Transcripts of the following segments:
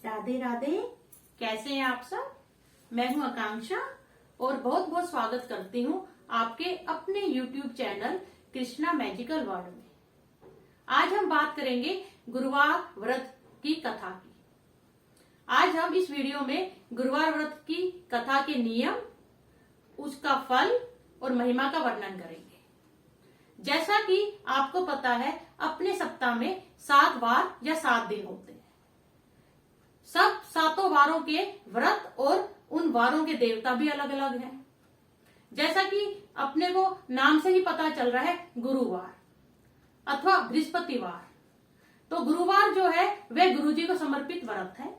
राधे राधे। कैसे हैं आप सब? मैं हूं आकांक्षा और बहुत बहुत स्वागत करती हूं आपके अपने YouTube channel Krishna magical world में। आज हम बात करेंगे गुरुवार व्रत की कथा की। आज हम इस वीडियो में गुरुवार व्रत की कथा के नियम, उसका फल और महिमा का वर्णन करेंगे। जैसा कि आपको पता है, अपने सप्ताह में 7 वार या 7 दिन होते हैं। सब 7 वारों के व्रत और उन वारों के देवता भी अलग अलग हैं। जैसा कि अपने को नाम से ही पता चल रहा है, गुरुवार अथवा बृहस्पतिवार। तो गुरुवार जो है वह गुरु जी को समर्पित व्रत है।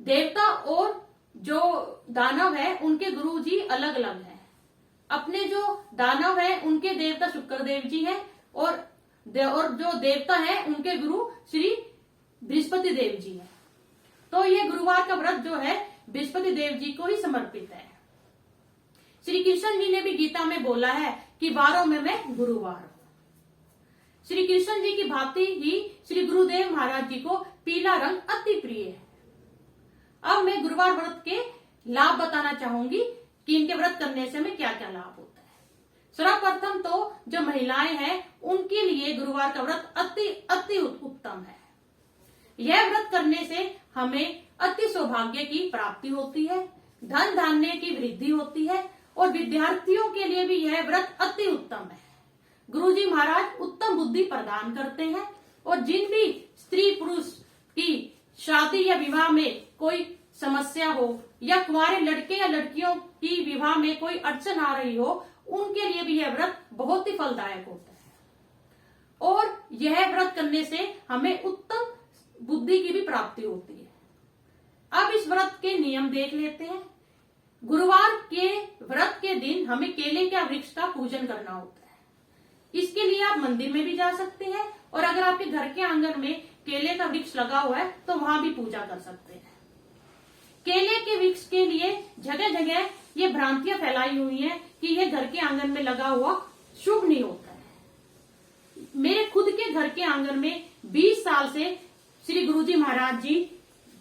देवता और जो दानव है उनके गुरु जी अलग अलग हैं। अपने जो दानव है उनके देवता शुक्रदेव जी हैं और जो देवता है उनके गुरु श्री बृहस्पति देव जी हैं। तो ये गुरुवार का व्रत जो है बृहस्पति देव जी को ही समर्पित है। श्री कृष्ण जी ने भी गीता में बोला है कि वारों में मैं गुरुवार हूं। श्री कृष्ण जी की भांति ही श्री गुरुदेव महाराज जी को पीला रंग अति प्रिय है। अब मैं गुरुवार व्रत के लाभ बताना चाहूंगी कि इनके व्रत करने से हमें क्या क्या लाभ होता है। सर्वप्रथम तो जो महिलाएं हैं उनके लिए गुरुवार का व्रत अति अति उत्तम है। यह व्रत करने से हमें अति सौभाग्य की प्राप्ति होती है, धन धान्य की वृद्धि होती है और विद्यार्थियों के लिए भी यह व्रत अति उत्तम है। गुरुजी महाराज उत्तम बुद्धि प्रदान करते हैं और जिन भी स्त्री पुरुष की शादी या विवाह में कोई समस्या हो या कुंवारे लड़के या लड़कियों की विवाह में कोई अड़चन आ रही हो, उनके लिए भी यह व्रत बहुत ही फलदायक होता है। और यह व्रत करने से हमें उत्तम बुद्धि की भी प्राप्ति होती है। अब इस व्रत के नियम देख लेते हैं। गुरुवार के व्रत के दिन हमें केले के वृक्ष का पूजन करना होता है। इसके लिए आप मंदिर में भी जा सकते हैं और अगर आपके घर के आंगन में केले का वृक्ष लगा हुआ है तो वहां भी पूजा कर सकते हैं। केले के वृक्ष के लिए जगह जगह ये भ्रांतियां फैलाई हुई हैं कि यह घर के आंगन में लगा हुआ शुभ नहीं होता है। मेरे खुद के घर के आंगन में 20 साल से श्री गुरुजी महाराज जी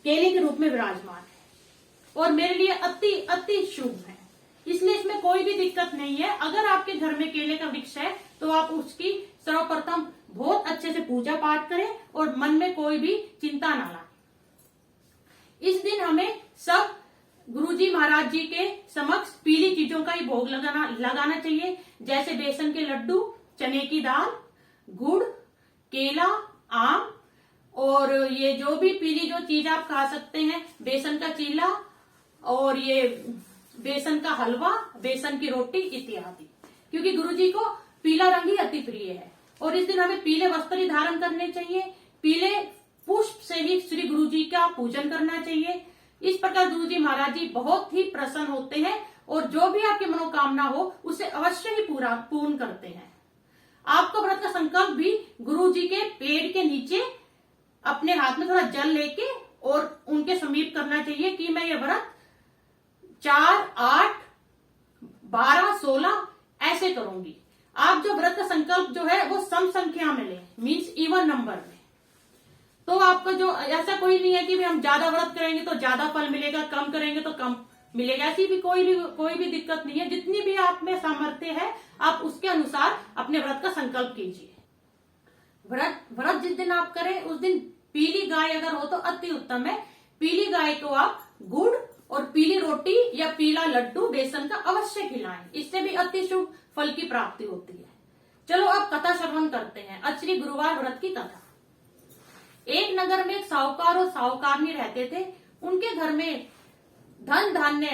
केले के रूप में विराजमान है और मेरे लिए अति अति शुभ है। इसलिए इसमें कोई भी दिक्कत नहीं है। अगर आपके घर में केले का वृक्ष है तो आप उसकी सर्वप्रथम बहुत अच्छे से पूजा पाठ करें और मन में कोई भी चिंता ना लाएं। इस दिन हमें सब गुरुजी महाराज जी के समक्ष पीली चीजों का ही भोग लगाना चाहिए, जैसे बेसन के लड्डू, चने की दाल, गुड़, केला, आम और ये जो भी पीली जो चीज आप खा सकते हैं, बेसन का चीला और ये बेसन का हलवा, बेसन की रोटी इत्यादि। क्योंकि गुरुजी को पीला रंग ही अति प्रिय है और इस दिन हमें पीले वस्त्र ही धारण करने चाहिए। पीले पुष्प से ही श्री गुरुजी का पूजन करना चाहिए। इस प्रकार गुरुजी महाराज जी बहुत ही प्रसन्न होते हैं और जो भी आपकी मनोकामना हो उसे अवश्य ही पूर्ण करते हैं। आपको व्रत का संकल्प भी गुरुजी के पेड़ के नीचे अपने हाथ में थोड़ा जल लेके और उनके समीप करना चाहिए कि मैं ये व्रत 4, 8, 12, 16 ऐसे करूंगी। आप जो व्रत का संकल्प जो है वो सम संख्या में लें, मीन्स इवन नंबर में। तो आपका जो ऐसा कोई नहीं है कि हम ज्यादा व्रत करेंगे तो ज्यादा फल मिलेगा, कम करेंगे तो कम मिलेगा, ऐसी भी कोई भी दिक्कत नहीं है। जितनी भी आप में सामर्थ्य है आप उसके अनुसार अपने व्रत का संकल्प कीजिए। व्रत जिस दिन आप करें उस दिन पीली गाय अगर हो तो अति उत्तम है। पीली गाय को आप गुड़ और पीली रोटी या पीला लड्डू बेसन का अवश्य खिलाएं। इससे भी अति शुभ फल की प्राप्ति होती है। चलो अब कथा श्रवण करते हैं। आज श्री गुरुवार व्रत की कथा। एक नगर में एक साहूकार और साहूकारनी रहते थे। उनके घर में धन धान्य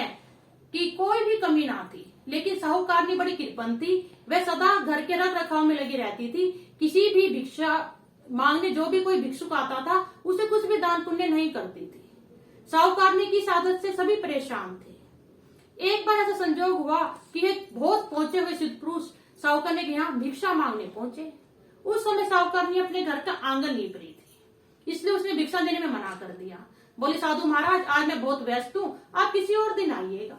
की कोई भी कमी ना थी, लेकिन साहूकारनी बड़ी कृपण थी। वह सदा घर के रख रखाव में लगी रहती थी। किसी भी भिक्षा मांगने जो भी कोई भिक्षुक आता था उसे कुछ भी दान पुण्य नहीं करती थी। साहूकारनी की आदत से सभी परेशान थे। एक बार ऐसा संजोग हुआ कि एक बहुत पहुंचे हुए सिद्ध पुरुष साहूकार के यहाँ भिक्षा मांगने पहुंचे। उस समय साहूकारनी अपने घर का आंगन लीप रही थी, इसलिए उसने भिक्षा देने में मना कर दिया। बोले, साधु महाराज आज मैं बहुत व्यस्त हूँ, आप किसी और दिन आइएगा।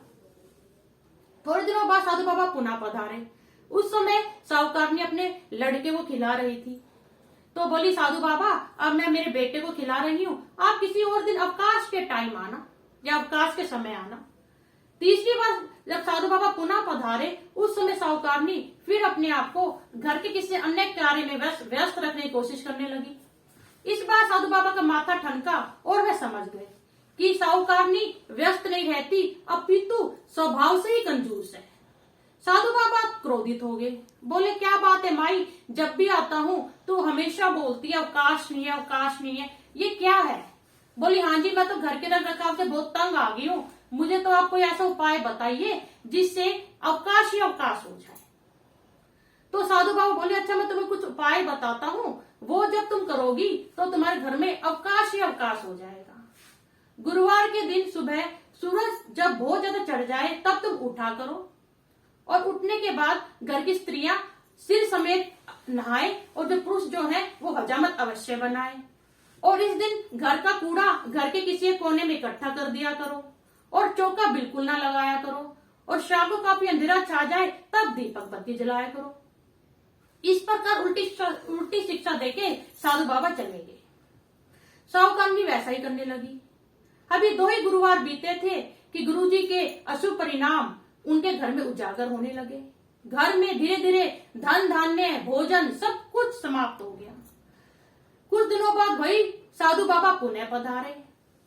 थोड़े दिनों बाद साधु बाबा पुनः पधारे। उस समय साहूकारनी अपने लड़के को खिला रही थी। तो बोली साधु बाबा अब मैं मेरे बेटे को खिला रही हूँ, आप किसी और दिन अवकाश के टाइम आना या अवकाश के समय आना। तीसरी बार जब साधु बाबा पुनः पधारे उस समय साहूकारनी फिर अपने आप को घर के किसी अन्य कार्य में व्यस्त रखने की कोशिश करने लगी। इस बार साधु बाबा का माथा ठनका और वे समझ गए कि साहूकारनी व्यस्त नहीं रहती, अपितु स्वभाव से ही कंजूस है। साधु बाबा क्रोधित हो गए, बोले क्या बात है माई, जब भी आता हूँ तो हमेशा बोलती है अवकाश नहीं है, अवकाश नहीं है, ये क्या है? बोली हाँ जी, मैं तो घर के रख रखाव से बहुत तंग आ गई हूँ, मुझे तो आप कोई ऐसा उपाय बताइए जिससे अवकाश ही अवकाश हो जाए। तो साधु बाबा बोले अच्छा मैं तुम्हें कुछ उपाय बताता हूँ, वो जब तुम करोगी तो तुम्हारे घर में अवकाश ही अवकाश हो जाएगा। गुरुवार के दिन सुबह सूरज जब बहुत ज्यादा चढ़ जाए तब तुम उठा करो, और उठने के बाद घर की स्त्रियां सिर समेत नहाए और जो पुरुष जो है वो हजामत अवश्य बनाए, और इस दिन घर का कूड़ा घर के किसी कोने में इकट्ठा कर दिया करो, और चौका बिल्कुल ना लगाया करो, और शाम को काफी अंधेरा छा जाए तब दीपक बत्ती जलाया करो। इस प्रकार उल्टी शिक्षा देके साधु बाबा चले गए। साहूकारनी वैसा ही करने लगी। अभी 2 ही गुरुवार बीते थे कि गुरुजी के अशुभ परिणाम उनके घर में उजागर होने लगे। घर में धीरे धीरे धन धान्य भोजन सब कुछ समाप्त हो गया। कुछ दिनों बाद वही साधु बाबा पुनः पधारे।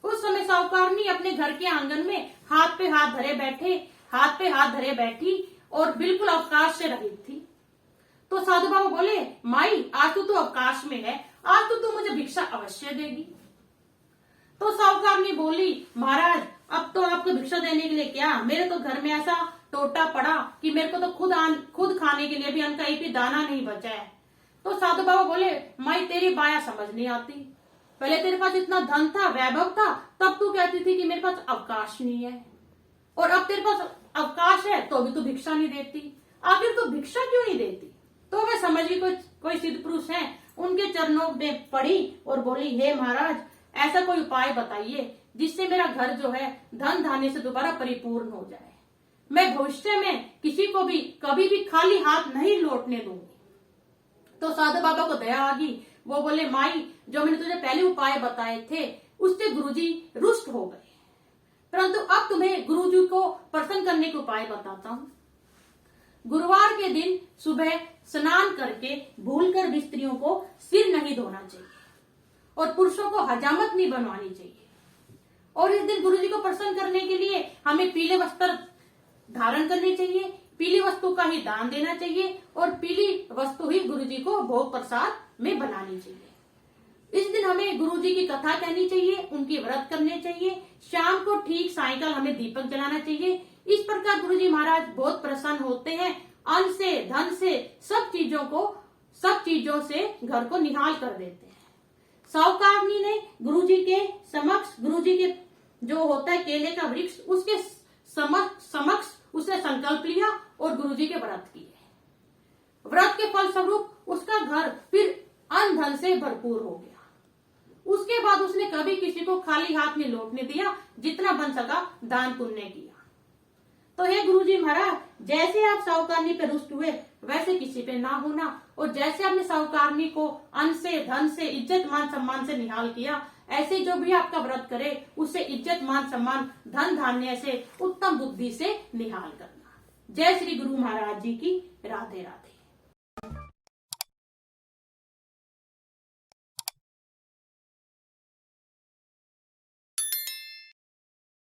उस समय साहूकारनी अपने घर के आंगन में हाथ पे हाथ धरे बैठी और बिल्कुल अवकाश से रहित थी। तो साधु बाबा बोले माई आज तो अवकाश में है, आज तो मुझे भिक्षा अवश्य देगी। तो साहूकारनी बोली महाराज अब तो आपको भिक्षा देने के लिए क्या, मेरे तो घर में ऐसा टोटा पड़ा कि मेरे को तो खुद खाने के लिए भी अन्न का एक भी दाना नहीं बचा है। तो साधु बाबा बोले माई तेरी बाया समझ नहीं आती, पहले तेरे पास इतना धन था, वैभव था, तब तू कहती थी कि मेरे पास अवकाश नहीं है, और अब तेरे पास अवकाश है तो भी तू भिक्षा नहीं देती, आखिर तू भिक्षा क्यों नहीं देती? तो मैं समझ गई कोई सिद्ध पुरुष है, उनके चरणों में पड़ी और बोली हे महाराज ऐसा कोई उपाय बताइए जिससे मेरा घर जो है धन धान्य से दोबारा परिपूर्ण हो जाए, मैं भविष्य में किसी को भी कभी भी खाली हाथ नहीं लौटने दूंगी। तो साधु बाबा को दया आ गई, वो बोले माई जो मैंने तुझे पहले उपाय बताए थे उससे गुरुजी रुष्ट हो गए, परंतु अब तुम्हें गुरुजी को प्रसन्न करने के उपाय बताता हूँ। गुरुवार के दिन सुबह स्नान करके भूलकर भी स्त्रियों को सिर नहीं धोना चाहिए और पुरुषों को हजामत नहीं बनवानी चाहिए, और इस दिन गुरुजी को प्रसन्न करने के लिए हमें पीले वस्त्र धारण करने चाहिए, पीली वस्तु का ही दान देना चाहिए, और पीली वस्तु ही गुरुजी को भोग प्रसाद में बनानी चाहिए। इस दिन हमें गुरुजी की कथा कहनी चाहिए, उनकी व्रत करने चाहिए, शाम को ठीक सायंकाल हमें दीपक जलाना चाहिए। इस प्रकार गुरुजी महाराज बहुत प्रसन्न होते हैं, अन्न से धन से सब चीजों से घर को निहाल कर देते हैं। साहूकारनी ने गुरुजी के समक्ष, गुरुजी के जो होता है केले का वृक्ष, उसके समक्ष उसने संकल्प लिया और गुरुजी के व्रत किए। व्रत के फलस्वरूप उसका घर फिर अन्न धन से भरपूर हो गया। उसके बाद उसने कभी किसी को खाली हाथ नहीं लौटने दिया, जितना बन सका दान पुण्य किया। तो हे गुरुजी महाराज जैसे आप साहूकारनी पे रुष्ट हुए वैसे किसी पे ना होना, और जैसे आपने साहूकारनी को अन्न से धन से इज्जत मान सम्मान से निहाल किया, ऐसे जो भी आपका व्रत करे उसे इज्जत मान सम्मान धन धान्य से उत्तम बुद्धि से निहाल करना। जय श्री गुरु महाराज जी की। राधे राधे।